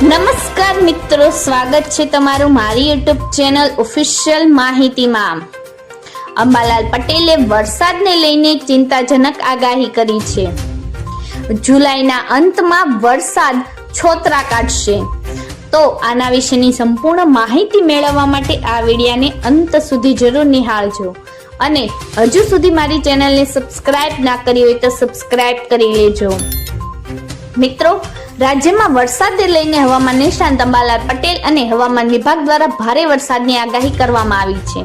નમસ્કાર મિત્રો, સ્વાગત છે તમારું મારી યુટ્યુબ ચેનલ ઓફિશિયલ માહિતીમાં। અંબાલાલ પટેલે વરસાદને લઈને ચિંતાજનક આગાહી કરી છે। જુલાઈના અંતમાં વરસાદ છોતરા કાઢશે। તો આના વિશેની સંપૂર્ણ માહિતી મેળવવા માટે આ વિડીયોને અંત સુધી જરૂર નિહાળજો અને હજુ સુધી મારી ચેનલને સબસ્ક્રાઇબ ના કરી હોય તો સબસ્ક્રાઇબ કરી લેજો। મિત્રો, રાજ્યમાં વરસાદને લઈને હવામાન નિષ્ણાત અંબાલાલ પટેલ અને હવામાન વિભાગ દ્વારા ભારે વરસાદની આગાહી કરવામાં આવી છે।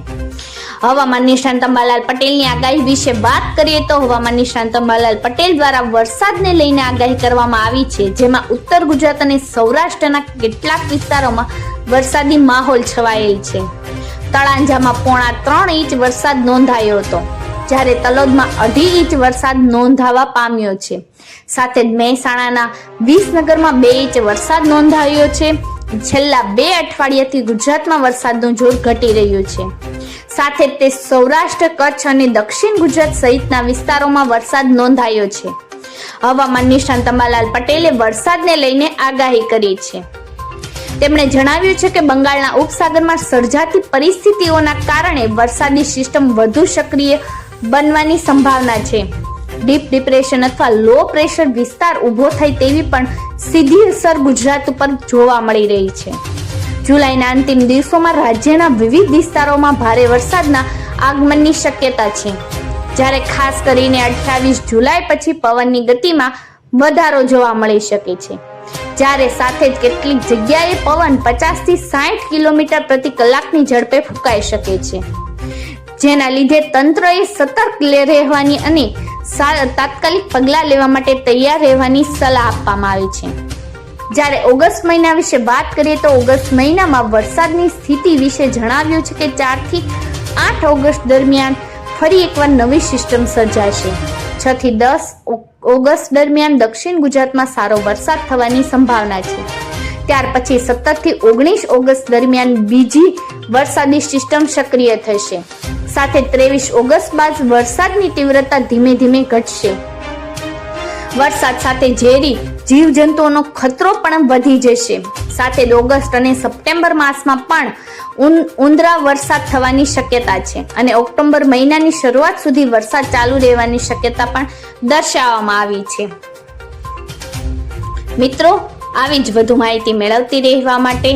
હવામાન નિષ્ણાત અંબાલાલ પટેલની આગાહી વિશે વાત કરીએ તો હવામાન નિષ્ણાત અંબાલાલ પટેલ દ્વારા વરસાદને લઈને આગાહી કરવામાં આવી છે, જેમાં ઉત્તર ગુજરાત અને સૌરાષ્ટ્રના કેટલાક વિસ્તારોમાં વરસાદી માહોલ છવાયેલ છે। તળાંજામાં 3.5 ઇંચ વરસાદ નોંધાયો હતો, જ્યારે તલોદમાં 2.5 ઇંચ વરસાદ નોંધાવા પામ્યો છે। સાથે જ મહેસાણાના વિસનગરમાં 2 ઇંચ વરસાદ નોંધાયો છે। છેલ્લા 2 અઠવાડિયાથી ગુજરાતમાં વરસાદનું જોર ઘટી રહ્યું છે। સાથે જ તે સૌરાષ્ટ્ર, કચ્છ અને દક્ષિણ ગુજરાત સહિતના વિસ્તારોમાં વરસાદ નોંધાયો છે। હવામાન નિષ્ણાત અંબાલાલ પટેલે વરસાદને લઈને આગાહી કરી છે। તેમણે જણાવ્યું છે કે બંગાળના ઉપસાગરમાં સર્જાતી પરિસ્થિતિઓના કારણે વરસાદી સિસ્ટમ વધુ સક્રિય બનવાની સંભાવના છે। ડીપ ડિપ્રેશન અથવા લો પ્રેશર વિસ્તાર ઊભો થાય તેવી પણ સીધી અસર ગુજરાત ઉપર જોવા મળી રહી છે। જુલાઈના અંતિમ દિવસોમાં રાજ્યના વિવિધ વિસ્તારોમાં ભારે વરસાદના આગમનની શક્યતા છે, જ્યારે ખાસ કરીને 28 જુલાઈ પછી પવનની ગતિમાં વધારો જોવા મળી શકે છે, જ્યારે સાથે જ કેટલીક જગ્યાએ પવન 50 થી 60 કિલોમીટર પ્રતિ કલાકની ઝડપે ફૂંકાઈ શકે છે, જેના લીધે તંત્રએ સતર્ક રહેવાની અને તાત્કાલિક પગલાં લેવા માટે તૈયાર રહેવાની સલાહ આપવામાં આવી છે। જ્યારે ઓગસ્ટ મહિના વિશે વાત કરીએ તો ઓગસ્ટ મહિનામાં વરસાદની સ્થિતિ વિશે જણાવ્યું છે કે 4 થી 8 ઓગસ્ટ દરમિયાન ફરી એકવાર નવી સિસ્ટમ સર્જાશે। 6 થી 10 ઓગસ્ટ દરમિયાન દક્ષિણ ગુજરાતમાં સારો વરસાદ થવાની સંભાવના છે। ત્યાર પછી 17 થી 19 ઓગસ્ટ દરમિયાન બીજી વરસાદી સિસ્ટમ સક્રિય થશે। સાથે 23 ઓગસ્ટ બાદ વરસાદની તીવ્રતા ધીમે ધીમે ઘટશે। વરસાદ સાથે ઝેરી જીવજંતુઓનો ખતરો પણ વધી જશે। સાથે ઓગસ્ટ અને સપ્ટેમ્બર માસમાં પણ ઉંદરા વરસાદ થવાની શક્યતા છે અને ઓક્ટોબર મહિનાની શરૂઆત સુધી વરસાદ ચાલુ રહેવાની શક્યતા પણ દર્શાવવામાં આવી છે। મિત્રો, આવી જ વધુ માહિતી મેળવતી રહેવા માટે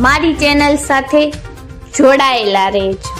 મારી ચેનલ સાથે જોડાયેલા રહેજો।